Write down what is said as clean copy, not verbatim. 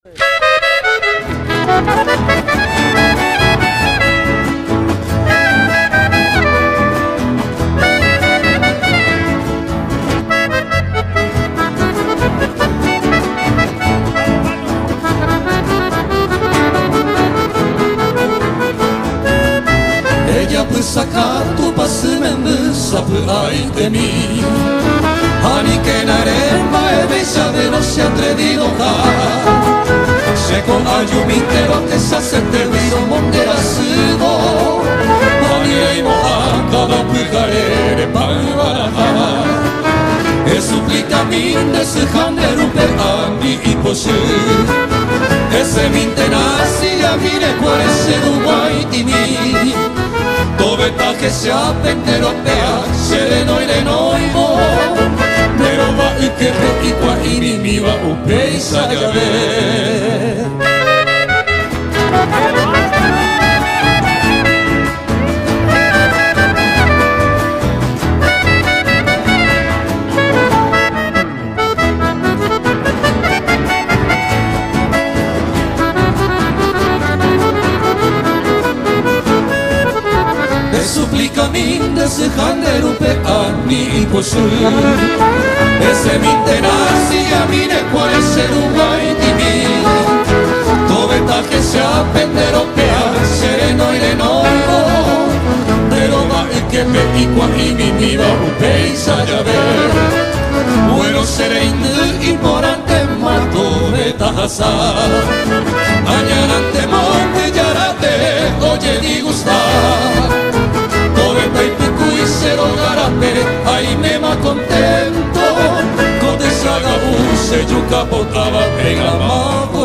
Ella peut sacar tu pasimende sapu aitemi Ani que naremba e bella de no se atrevido ha Se con ayumite lo que se hace te viso mondera sido Ani e moha cada pujarere paivara E suplica min de se handerupe ani i posu Ese mintenasi a mire cuore se duwaitimi Doveta che si appenderopea, se le noi mo Pero va y que ve y qua ini mi va u peisa de haber Suplica min de se handerupe ani i posu Ese mintenasi a mine quale se duwaitimi Doveta che se appenderopea sereno y de novo Pero va y que me y qua ini mi va u peisa de haber Bueno seré ignorante mato de tahasar Añarante monte yarate oye digustar Cero garapere, ahí me ma contento Con esa gabuse yuca potaba en amado